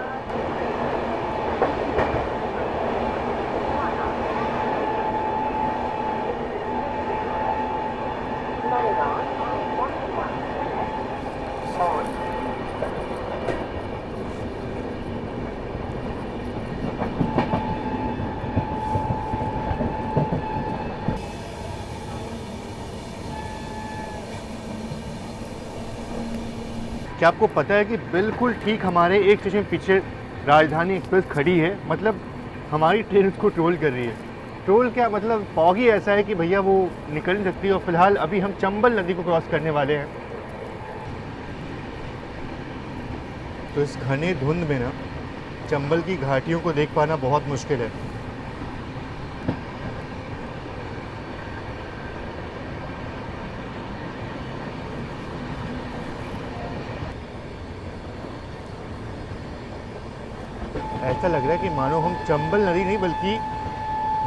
क्या आपको पता है कि बिल्कुल ठीक हमारे एक स्टेशन पीछे राजधानी एक्सप्रेस खड़ी है, मतलब हमारी ट्रेन उसको ट्रोल कर रही है। ट्रोल क्या मतलब, फॉग ही ऐसा है कि भैया वो निकल नहीं सकती। और फिलहाल अभी हम चंबल नदी को क्रॉस करने वाले हैं, तो इस घने धुंध में ना चंबल की घाटियों को देख पाना बहुत मुश्किल है। ऐसा लग रहा है कि मानो हम चंबल नदी नहीं बल्कि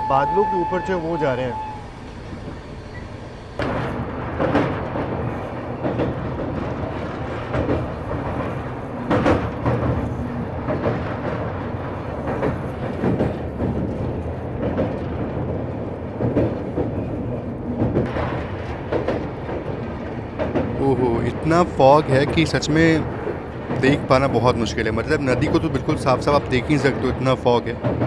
बादलों के ऊपर से वो जा रहे हैं। ओहो, इतना फॉग है कि सच में देख पाना बहुत मुश्किल है। मतलब नदी को तो बिल्कुल साफ साफ आप देख ही नहीं सकते हो, इतना फॉग है।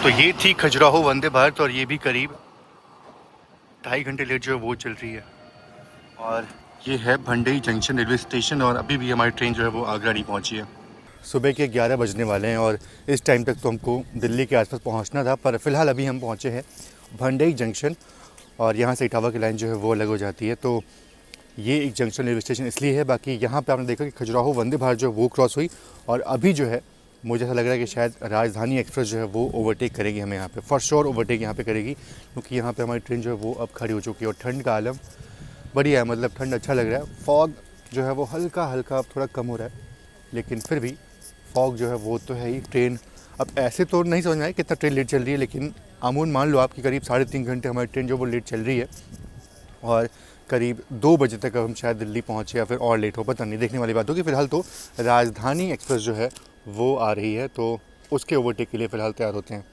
तो ये थी खजुराहो वंदे भारत, और ये भी करीब 2.5 घंटे लेट जो है वो चल रही है। और ये है भंडई जंक्शन रेलवे स्टेशन, और अभी भी हमारी ट्रेन जो है वो आगरा नहीं पहुंची है। सुबह के 11 बजने वाले हैं और इस टाइम तक तो हमको दिल्ली के आसपास पहुंचना था, पर फ़िलहाल अभी हम पहुंचे हैं भंडई जंक्शन, और यहाँ से इटावा की लाइन जो है वो अलग हो जाती है। तो ये एक जंक्शन रेलवे स्टेशन इसलिए है, बाकी यहाँ पे आपने देखा कि खजुराहो वंदे भारत जो है वो क्रॉस हुई, और अभी जो है मुझे ऐसा लग रहा है कि शायद राजधानी एक्सप्रेस जो है वो ओवरटेक करेगी हमें यहाँ पे, फॉर श्योर ओवरटेक यहाँ पे करेगी, क्योंकि यहाँ पे हमारी ट्रेन जो है वो अब खड़ी हो चुकी है। और ठंड का आलम बढ़िया है, मतलब ठंड अच्छा लग रहा है। फॉग जो है वो हल्का हल्का अब थोड़ा कम हो रहा है, लेकिन फिर भी फॉग जो है वो तो है ही। ट्रेन अब ऐसे तो नहीं समझ में आए कितना ट्रेन लेट चल रही है, लेकिन अमून मान लो आपकी करीब 3.5 घंटे हमारी ट्रेन जो वो लेट चल रही है, और करीब 2 बजे तक हम शायद दिल्ली पहुँचे या फिर और लेट हो, पता नहीं, देखने वाली बात होगी। फ़िलहाल तो राजधानी एक्सप्रेस जो है वो आ रही है, तो उसके ओवरटेक के लिए फ़िलहाल तैयार होते हैं।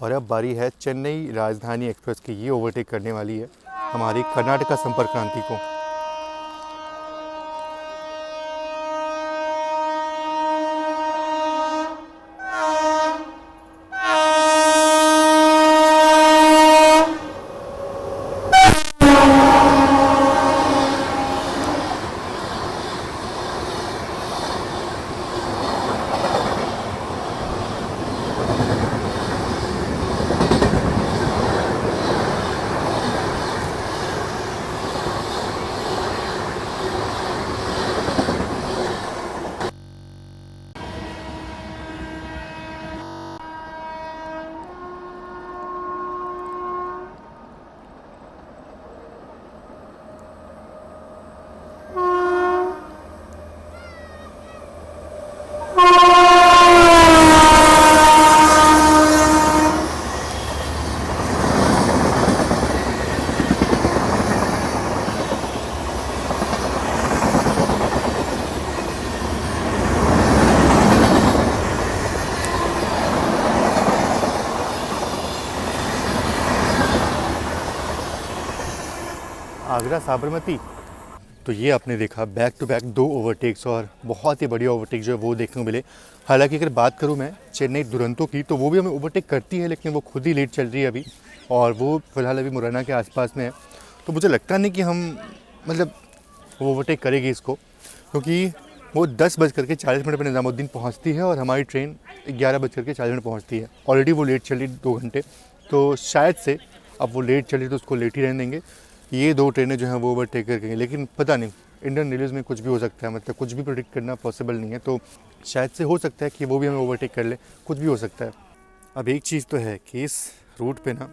और अब बारी है चेन्नई राजधानी एक्सप्रेस की, ये ओवरटेक करने वाली है हमारी कर्नाटका संपर्क क्रांति को। आगरा साबरमती। तो ये आपने देखा बैक टू बैक 2 ओवरटेक्स और बहुत ही बढ़िया ओवरटेक जो है वो देखने को मिले। हालांकि अगर बात करूँ मैं चेन्नई दुरंतो की तो वो भी हमें ओवरटेक करती है, लेकिन वो खुद ही लेट चल रही है अभी, और वो फ़िलहाल अभी मुरैना के आसपास में है। तो मुझे लगता नहीं कि हम मतलब वो ओवरटेक करेगी इसको, क्योंकि वो 10:40 पर निज़ामुद्दीन पहुंचती है और हमारी ट्रेन 11:40 पहुंचती है। ऑलरेडी वो लेट चली 2 घंटे, तो शायद से अब वो लेट चली तो उसको लेट ही रहने देंगे। ये 2 ट्रेनें जो हैं वो ओवरटेक करेंगे, लेकिन पता नहीं, इंडियन रेलवेज़ में कुछ भी हो सकता है, मतलब कुछ भी प्रेडिक्ट करना पॉसिबल नहीं है। तो शायद से हो सकता है कि वो भी हमें ओवरटेक कर ले, कुछ भी हो सकता है। अब एक चीज़ तो है कि इस रूट पे ना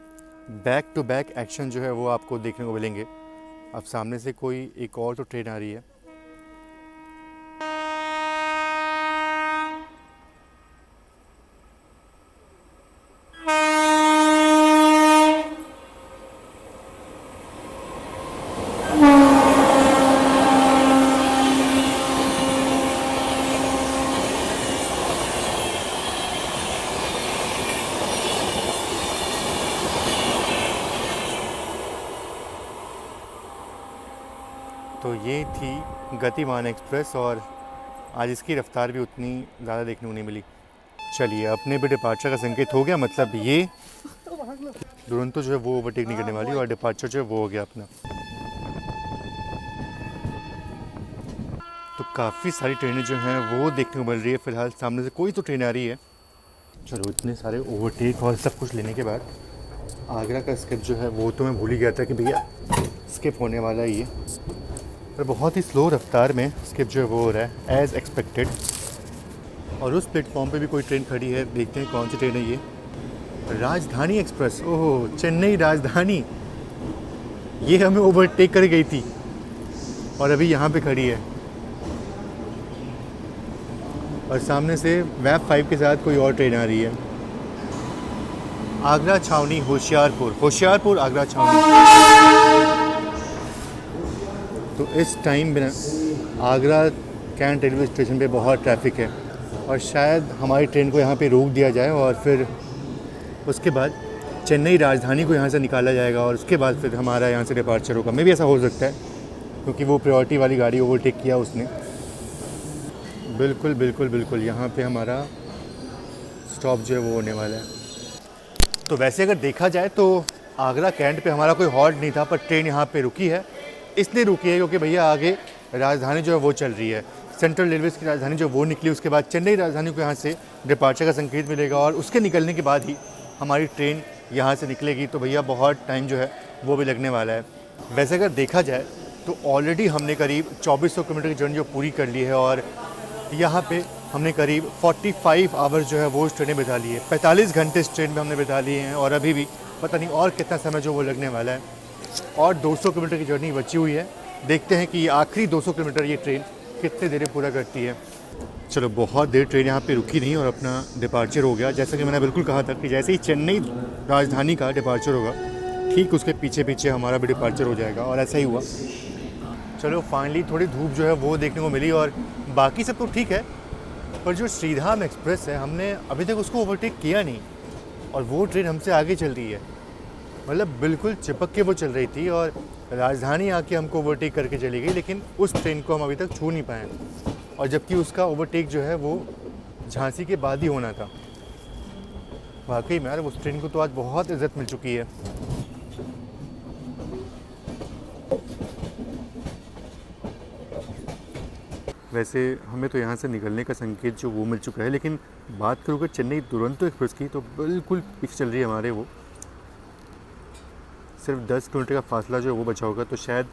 बैक टू बैक एक्शन जो है वो आपको देखने को मिलेंगे। अब सामने से कोई एक और तो ट्रेन आ रही है। तो ये थी गतिमान एक्सप्रेस और आज इसकी रफ्तार भी उतनी ज़्यादा देखने को नहीं मिली। चलिए अपने भी डिपार्चर का संकेत हो गया, मतलब ये दुरंतो जो है वो ओवरटेक नहीं करने वाली और डिपार्चर जो है वो हो गया अपना। तो काफ़ी सारी ट्रेनें जो हैं वो देखने को मिल रही है। फ़िलहाल सामने से कोई तो ट्रेन आ रही है। चलो इतने सारे ओवरटेक और सब कुछ लेने के बाद आगरा का स्किप जो है वो तो मैं भूल ही गया था कि भैया स्किप होने वाला है ये, पर बहुत ही स्लो रफ्तार में स्किप जो है वो हो रहा है एज़ एक्सपेक्टेड। और उस प्लेटफॉर्म पे भी कोई ट्रेन खड़ी है, देखते हैं कौन सी ट्रेन है ये। राजधानी एक्सप्रेस, ओहो चेन्नई राजधानी, ये हमें ओवरटेक कर गई थी और अभी यहाँ पे खड़ी है। और सामने से वैब 5 के साथ कोई और ट्रेन आ रही है। आगरा छावनी होशियारपुर, होशियारपुर आगरा छावनी। तो इस टाइम में आगरा कैंट रेलवे स्टेशन पे बहुत ट्रैफिक है और शायद हमारी ट्रेन को यहाँ पे रोक दिया जाए और फिर उसके बाद चेन्नई राजधानी को यहाँ से निकाला जाएगा और उसके बाद फिर हमारा यहाँ से डिपार्चर होगा। मे भी ऐसा हो सकता है, क्योंकि वो प्रायोरिटी वाली गाड़ी ओवरटेक किया उसने। बिल्कुल बिल्कुल बिल्कुल, यहाँ पे हमारा स्टॉप जो है वो होने वाला है। तो वैसे अगर देखा जाए तो आगरा कैंट पे हमारा कोई हॉल्ट नहीं था, पर ट्रेन यहाँ पे रुकी है। इसलिए रुकी है क्योंकि भैया आगे राजधानी जो है वो चल रही है। सेंट्रल रेलवेज़ की राजधानी जो वो निकली, उसके बाद चेन्नई राजधानी को यहाँ से डिपार्चर का संकेत मिलेगा और उसके निकलने के बाद ही हमारी ट्रेन यहाँ से निकलेगी। तो भैया बहुत टाइम जो है वो भी लगने वाला है। वैसे अगर देखा जाए तो ऑलरेडी हमने करीब 2400 किलोमीटर की जर्नी जो पूरी कर ली है और यहाँ पे हमने करीब 45 आवर्स जो है वो उस ट्रेन में बिता ली है। 45 घंटे इस ट्रेन में हमने बिता लिए हैं और अभी भी पता नहीं और कितना समय जो वो लगने वाला है। और 200 किलोमीटर की जर्नी बची हुई है। देखते हैं कि ये आखिरी 200 किलोमीटर ये ट्रेन कितने देर पूरा करती है। चलो बहुत देर ट्रेन यहाँ पे रुकी नहीं और अपना डिपार्चर हो गया। जैसा कि मैंने बिल्कुल कहा था कि जैसे ही चेन्नई राजधानी का डिपार्चर होगा, ठीक उसके पीछे पीछे हमारा भी डिपार्चर हो जाएगा और ऐसा ही हुआ। चलो फाइनली थोड़ी धूप जो है वो देखने को मिली और बाकी सब तो ठीक है, पर जो श्रीधाम एक्सप्रेस है हमने अभी तक उसको ओवरटेक किया नहीं और वो ट्रेन हमसे आगे चल रही है। मतलब बिल्कुल चिपक के वो चल रही थी और राजधानी आके हमको ओवरटेक करके चली गई, लेकिन उस ट्रेन को हम अभी तक छू नहीं पाए। और जबकि उसका ओवरटेक जो है वो झांसी के बाद ही होना था। वाकई में यार उस ट्रेन को तो आज बहुत इज्जत मिल चुकी है। वैसे हमें तो यहाँ से निकलने का संकेत जो वो मिल चुका है, लेकिन बात करूँगा चेन्नई दुरंतो एक्सप्रेस की तो बिल्कुल पीछे चल रही है हमारे। वो सिर्फ 10 किलोमीटर का फासला जो है वो बचा होगा। तो शायद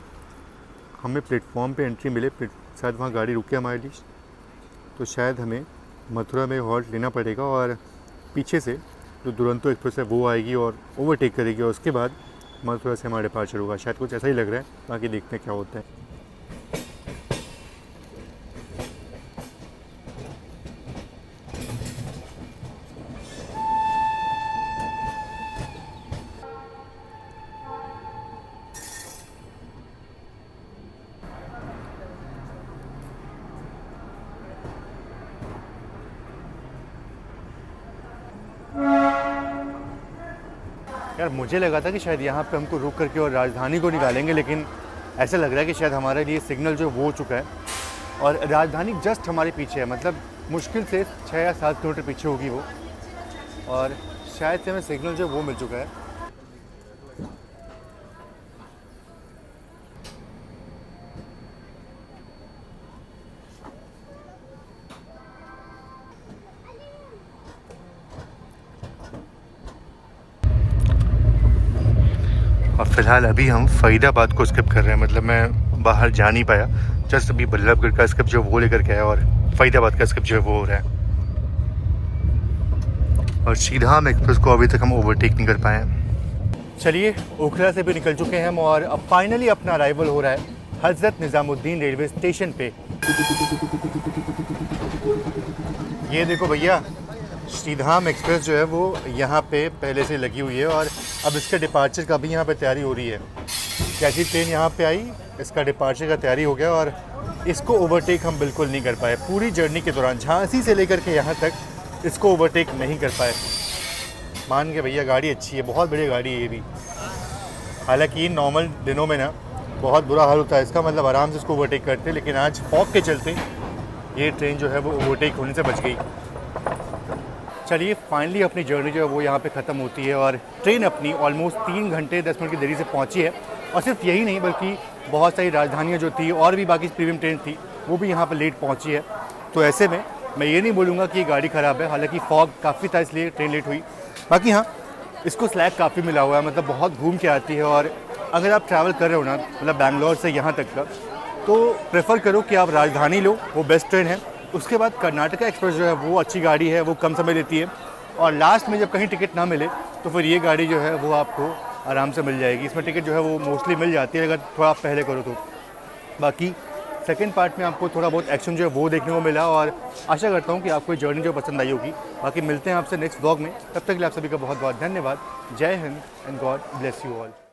हमें प्लेटफॉर्म पे एंट्री मिले, शायद वहाँ गाड़ी रुके हमारे लिए, तो शायद हमें मथुरा में हॉल्ट लेना पड़ेगा और पीछे से जो दुरंतो एक्सप्रेस है वो आएगी और ओवरटेक करेगी और उसके बाद मथुरा से हमारा डिपार्चर होगा। शायद कुछ ऐसा ही लग रहा है, बाकी देखते हैं क्या होता है। यार मुझे लगा था कि शायद यहाँ पे हमको रुक करके और राजधानी को निकालेंगे, लेकिन ऐसा लग रहा है कि शायद हमारे लिए सिग्नल जो वो हो चुका है और राजधानी जस्ट हमारे पीछे है, मतलब मुश्किल से 6 या 7 किलोमीटर पीछे होगी वो, और शायद से हमें सिग्नल जो वो मिल चुका है। और फ़िलहाल अभी हम फ़रीदाबाद को स्किप कर रहे हैं, मतलब मैं बाहर जा नहीं पाया, जस्ट अभी बल्लभगढ़ का स्किप जो वो लेकर के आया और फ़रीदाबाद का स्किप जो है वो हो रहा है। और सीधा हम एक्सप्रेस को अभी तक हम ओवरटेक नहीं कर पाए हैं। चलिए, ओखला से भी निकल चुके हैं हम और अब फाइनली अपना अराइवल हो रहा है हज़रत निज़ामुद्दीन रेलवे स्टेशन पे। ये देखो भैया, श्रीधाम एक्सप्रेस जो है वो यहाँ पे पहले से लगी हुई है और अब इसके डिपार्चर का भी यहाँ पे तैयारी हो रही है। कैसी ट्रेन यहाँ पे आई, इसका डिपार्चर का तैयारी हो गया और इसको ओवरटेक हम बिल्कुल नहीं कर पाए पूरी जर्नी के दौरान। झांसी से लेकर के यहाँ तक इसको ओवरटेक नहीं कर पाए। मान के भैया, गाड़ी अच्छी है, बहुत बढ़िया गाड़ी है ये भी। हालांकि नॉर्मल दिनों में ना बहुत बुरा हाल होता है इसका, मतलब आराम से इसको ओवरटेक करते, लेकिन आज फॉग के चलते ये ट्रेन जो है वो ओवरटेक होने से बच गई। चलिए, फाइनली अपनी जर्नी जो है वो यहाँ पे ख़त्म होती है और ट्रेन अपनी ऑलमोस्ट 3 घंटे 10 मिनट की देरी से पहुँची है। और सिर्फ यही नहीं, बल्कि बहुत सारी राजधानियाँ जो थी और भी बाकी प्रीमियम ट्रेन थी वो भी यहाँ पर लेट पहुँची है। तो ऐसे में मैं ये नहीं बोलूँगा कि ये गाड़ी ख़राब है, हालांकि फॉग काफ़ी था इसलिए ट्रेन लेट हुई। बाकी हाँ, इसको स्लैक काफ़ी मिला हुआ है, मतलब बहुत घूम के आती है। और अगर आप ट्रैवल कर रहे हो ना, मतलब बैंगलोर से यहाँ तक का, तो प्रेफर करो कि आप राजधानी लो, वो बेस्ट ट्रेन है। उसके बाद कर्नाटका एक्सप्रेस जो है वो अच्छी गाड़ी है, वो कम समय लेती है। और लास्ट में जब कहीं टिकट ना मिले तो फिर ये गाड़ी जो है वो आपको आराम से मिल जाएगी। इसमें टिकट जो है वो मोस्टली मिल जाती है अगर थोड़ा आप पहले करो तो। बाकी सेकंड पार्ट में आपको थोड़ा बहुत एक्शन जो है वो देखने को मिला और आशा करता हूँ कि आपको ये जर्नी जो पसंद आई होगी। बाकी मिलते हैं आपसे नेक्स्ट व्लॉग में, तब तक के लिए आप सभी का बहुत बहुत धन्यवाद। जय Hind and God bless you all.